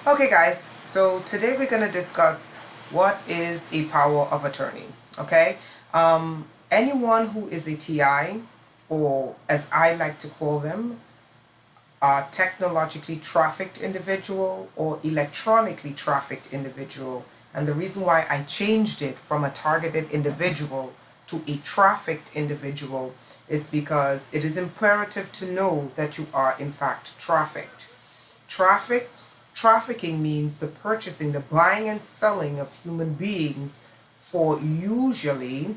Okay, guys, so today we're going to discuss what is a power of attorney. Okay, anyone who is a TI, or as I like to call them, a technologically trafficked individual or electronically trafficked individual. And the reason why I changed it from a targeted individual to a trafficked individual is because it is imperative to know that you are in fact trafficked. Trafficking means the purchasing, the buying and selling of human beings for usually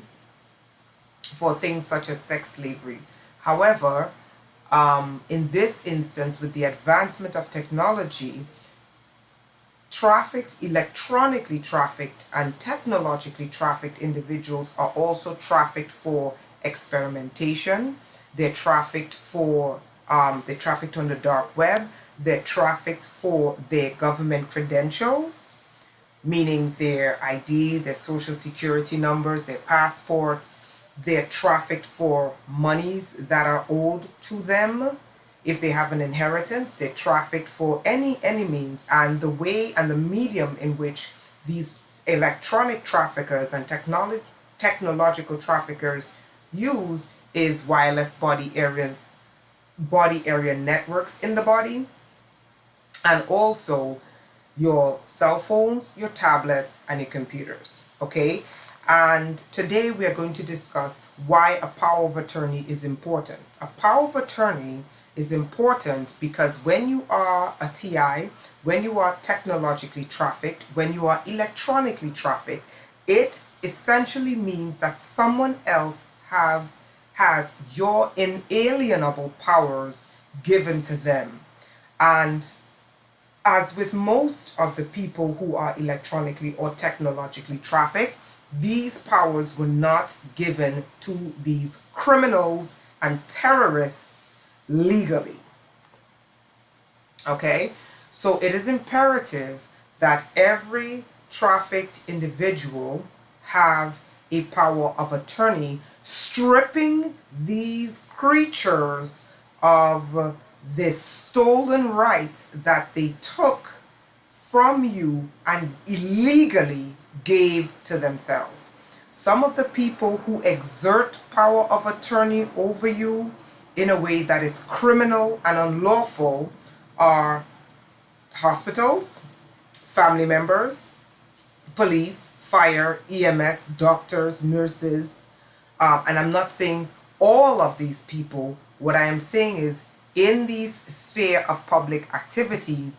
for things such as sex slavery. However, in this instance, with the advancement of technology, electronically trafficked and technologically trafficked individuals are also trafficked for experimentation. They're trafficked on the dark web. They're trafficked for their government credentials, meaning their ID, their social security numbers, their passports. They're trafficked for monies that are owed to them. If they have an inheritance, they're trafficked for any means. And the way and the medium in which these electronic traffickers and technological traffickers use is wireless body area networks in the body, and also your cell phones, your tablets, and your computers. Okay? And today we are going to discuss why a power of attorney is important. A power of attorney is important because when you are a TI, when you are technologically trafficked, when you are electronically trafficked, it essentially means that someone else has your inalienable powers given to them. And as with most of the people who are electronically or technologically trafficked, these powers were not given to these criminals and terrorists legally. Okay? So it is imperative that every trafficked individual have a power of attorney, stripping these creatures of the stolen rights that they took from you and illegally gave to themselves. Some of the people who exert power of attorney over you in a way that is criminal and unlawful are hospitals, family members, police, fire, EMS, doctors, nurses, and I'm not saying all of these people. What I am saying is, in these sphere of public activities,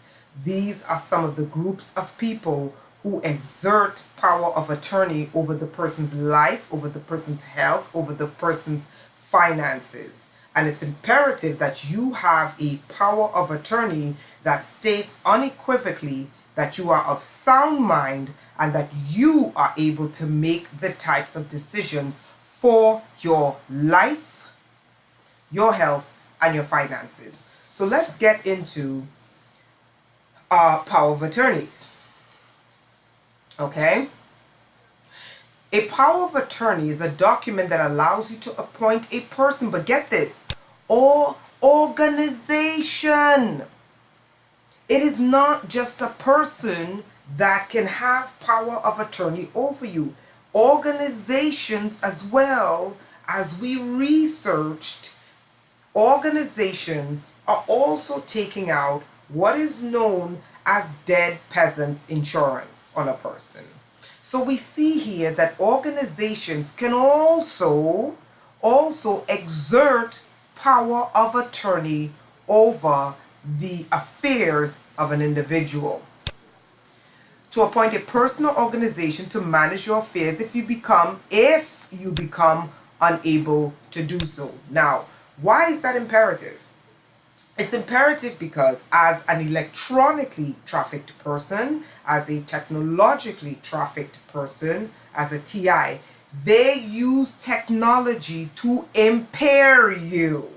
these are some of the groups of people who exert power of attorney over the person's life, over the person's health, over the person's finances. And it's imperative that you have a power of attorney that states unequivocally that you are of sound mind and that you are able to make the types of decisions for your life, your health, and your finances. So let's get into power of attorneys. Okay? A power of attorney is a document that allows you to appoint a person, but get this, or organization. It is not just a person that can have power of attorney over you. Organizations as well, as we researched, organizations are also taking out what is known as dead peasants insurance on a person. So we see here that organizations can also exert power of attorney over the affairs of an individual. To appoint a person or organization to manage your affairs if you become unable to do so. Now, why is that imperative? It's imperative because as an electronically trafficked person, as a technologically trafficked person, as a TI, they use technology to impair you.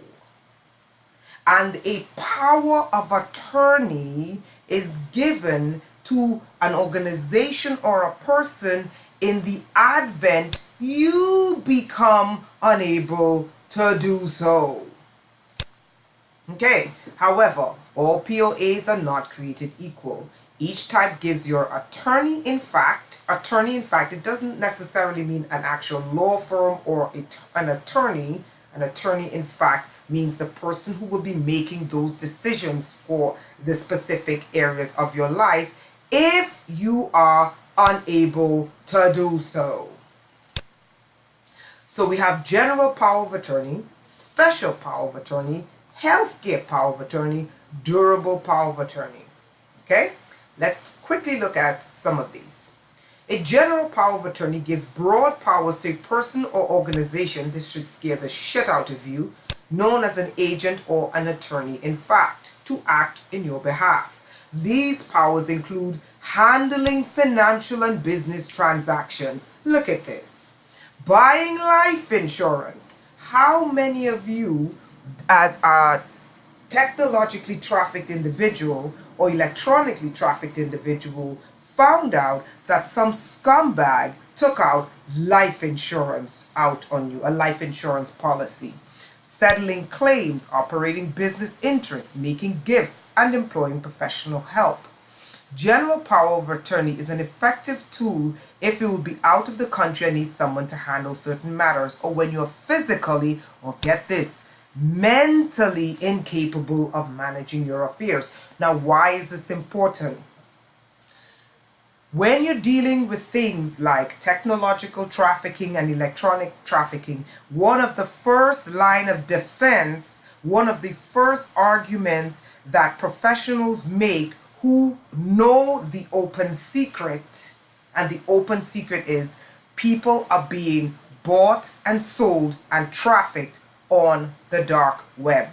And a power of attorney is given to an organization or a person in the advent you become unable to do so. Okay, however, all POAs are not created equal. Each type gives your attorney in fact. Attorney in fact, it doesn't necessarily mean an actual law firm or an attorney. An attorney in fact means the person who will be making those decisions for the specific areas of your life if you are unable to do so. So we have general power of attorney, special power of attorney, healthcare power of attorney, durable power of attorney. Okay? Let's quickly look at some of these. A general power of attorney gives broad powers to a person or organization, this should scare the shit out of you, known as an agent or an attorney in fact, to act in your behalf. These powers include handling financial and business transactions. Look at this. Buying life insurance. How many of you, as a technologically trafficked individual or electronically trafficked individual, found out that some scumbag took out life insurance out on you, a life insurance policy? Settling claims, operating business interests, making gifts, and employing professional help. General power of attorney is an effective tool if you will be out of the country and need someone to handle certain matters, or when you are physically, or get this, mentally incapable of managing your affairs. Now, why is this important? When you're dealing with things like technological trafficking and electronic trafficking, one of the first line of defense, one of the first arguments that professionals make who know the open secret, and the open secret is people are being bought and sold and trafficked on the dark web.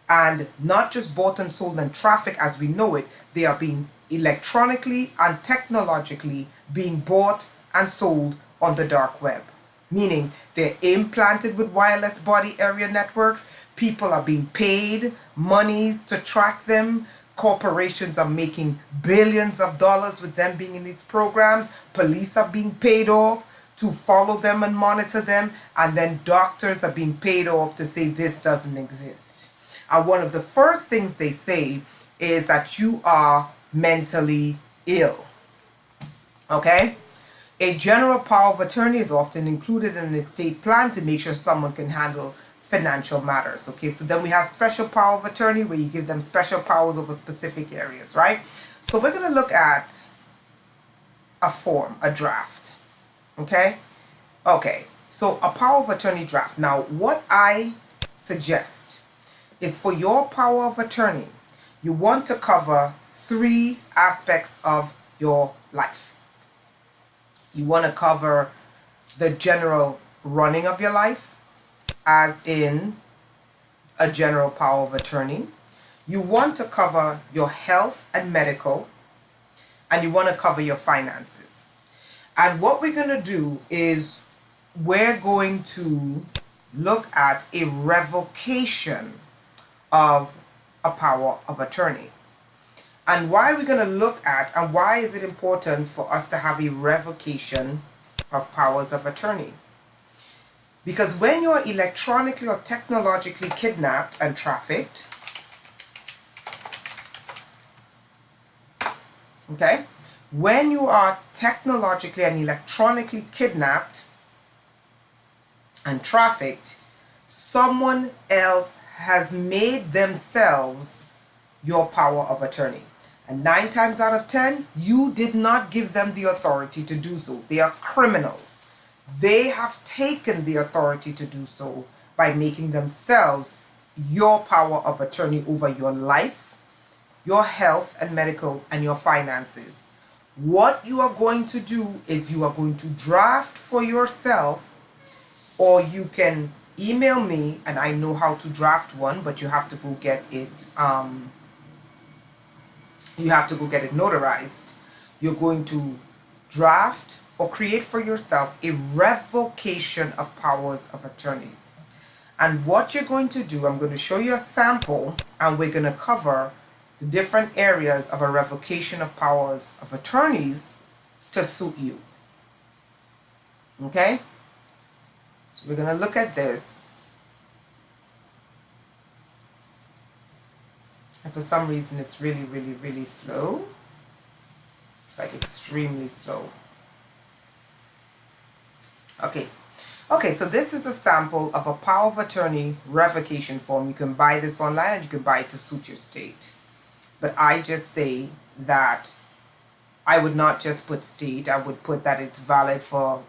And not just bought and sold and trafficked as we know it, they are being electronically and technologically being bought and sold on the dark web. Meaning they're implanted with wireless body area networks, people are being paid monies to track them, corporations are making billions of dollars with them being in these programs, police are being paid off to follow them and monitor them, and then doctors are being paid off to say this doesn't exist. And one of the first things they say is that you are mentally ill. Okay? A general power of attorney is often included in an estate plan to make sure someone can handle financial matters. Okay, so then we have special power of attorney where you give them special powers over specific areas, right? So we're going to look at a form, a draft. Okay? Okay, so a power of attorney draft. Now, what I suggest is for your power of attorney, you want to cover 3 aspects of your life. You want to cover the general running of your life, as in a general power of attorney. You want to cover your health and medical, and you want to cover your finances. And what we're going to do is we're going to look at a revocation of a power of attorney. And why are we going to look at, and why is it important for us to have a revocation of powers of attorney? Because when you are electronically or technologically kidnapped and trafficked, okay, when you are technologically and electronically kidnapped and trafficked, someone else has made themselves your power of attorney. And 9 times out of 10, you did not give them the authority to do so. They are criminals. They have taken the authority to do so by making themselves your power of attorney over your life, your health and medical, and your finances. What you are going to do is you are going to draft for yourself, or you can email me, and I know how to draft one, but you have to go get it notarized. You're going to draft or create for yourself a revocation of powers of attorney. And what you're going to do, I'm going to show you a sample, and we're going to cover the different areas of a revocation of powers of attorneys to suit you. Okay? So we're going to look at this. And for some reason it's really, really, really slow. It's like extremely slow. Okay. Okay, so this is a sample of a power of attorney revocation form. You can buy this online and you can buy it to suit your state. But I just say that I would not just put state, I would put that it's valid for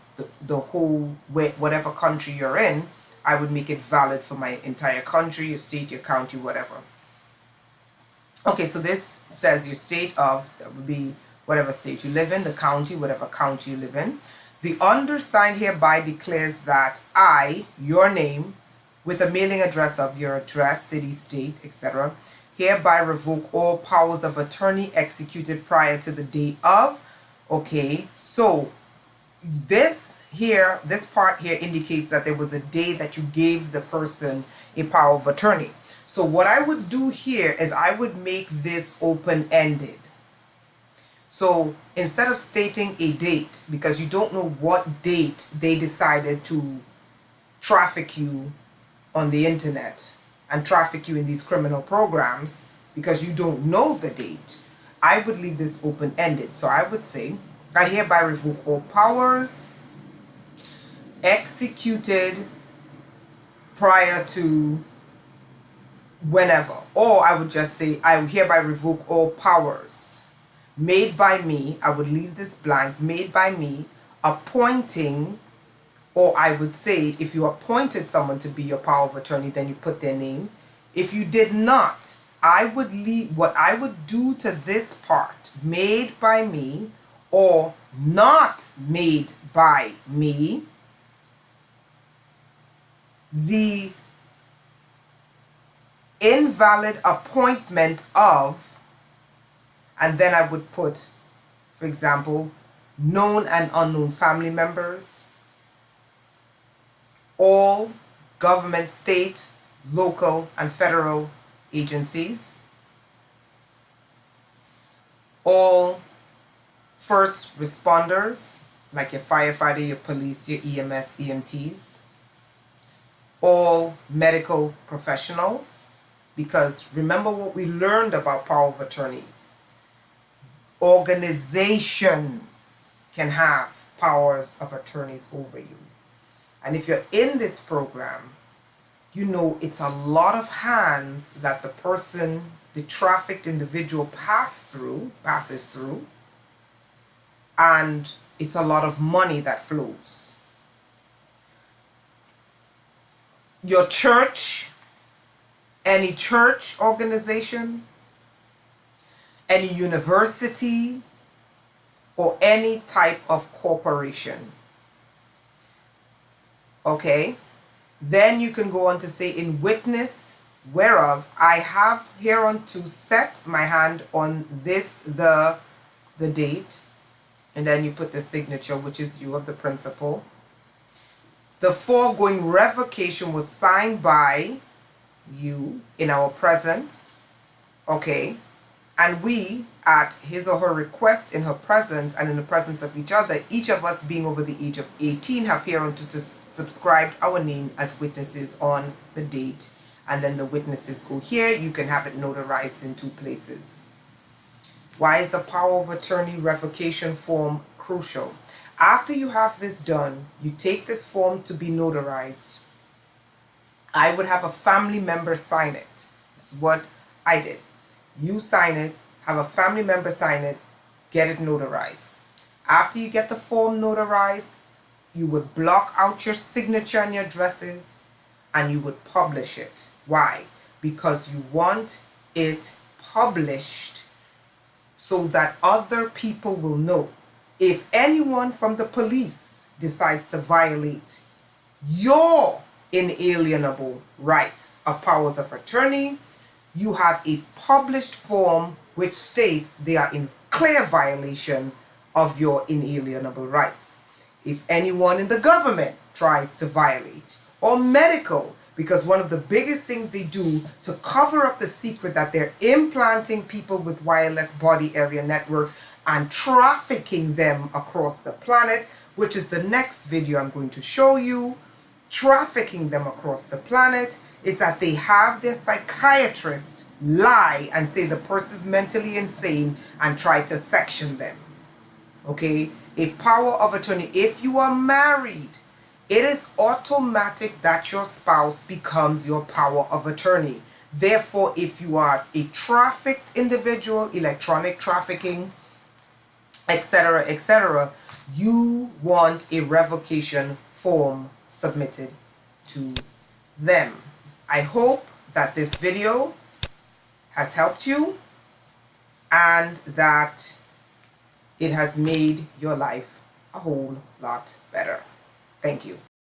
the whole, whatever country you're in. I would make it valid for my entire country, your state, your county, whatever. Okay, so this says your state of, that would be whatever state you live in, the county, whatever county you live in. The undersigned hereby declares that I, your name, with a mailing address of your address, city, state, etc., hereby revoke all powers of attorney executed prior to the day of. Okay, so this part here indicates that there was a day that you gave the person a power of attorney. So what I would do here is I would make this open-ended. So instead of stating a date, because you don't know what date they decided to traffic you on the internet and traffic you in these criminal programs, because you don't know the date, I would leave this open-ended. So I would say, I hereby revoke all powers executed prior to whenever. Or I would just say, I hereby revoke all powers made by me, I would leave this blank, made by me, appointing, or I would say, if you appointed someone to be your power of attorney, then you put their name. If you did not, I would leave, what I would do to this part, made by me, or not made by me, the invalid appointment of, and then I would put, for example, known and unknown family members, all government, state, local, and federal agencies, all first responders, like your firefighter, your police, your EMS, EMTs, all medical professionals, because remember what we learned about power of attorneys. Organizations can have powers of attorneys over you. And if you're in this program, you know it's a lot of hands that the person, the trafficked individual passes through, and it's a lot of money that flows. Your church, any church organization, any university, or any type of corporation. Okay? Then you can go on to say, in witness whereof I have hereunto set my hand on this, the date, and then you put the signature, which is you of the principal. The foregoing revocation was signed by you in our presence. Okay? And we, at his or her request, in her presence and in the presence of each other, each of us being over the age of 18, have hereunto subscribed our name as witnesses on the date. And then the witnesses go here. You can have it notarized in 2 places. Why is the power of attorney revocation form crucial? After you have this done, you take this form to be notarized. I would have a family member sign it. This is what I did. You sign it, have a family member sign it, get it notarized. After you get the form notarized, you would block out your signature and your addresses, and you would publish it. Why? Because you want it published so that other people will know. If anyone from the police decides to violate your inalienable right of powers of attorney, you have a published form which states they are in clear violation of your inalienable rights. If anyone in the government tries to violate, or medical, because one of the biggest things they do to cover up the secret that they're implanting people with wireless body area networks and trafficking them across the planet, which is the next video I'm going to show you, trafficking them across the planet, is that they have their psychiatrist lie and say the person is mentally insane and try to section them. Okay? A power of attorney. If you are married, it is automatic that your spouse becomes your power of attorney. Therefore, if you are a trafficked individual, electronic trafficking, etc., etc., you want a revocation form submitted to them. I hope that this video has helped you and that it has made your life a whole lot better. Thank you.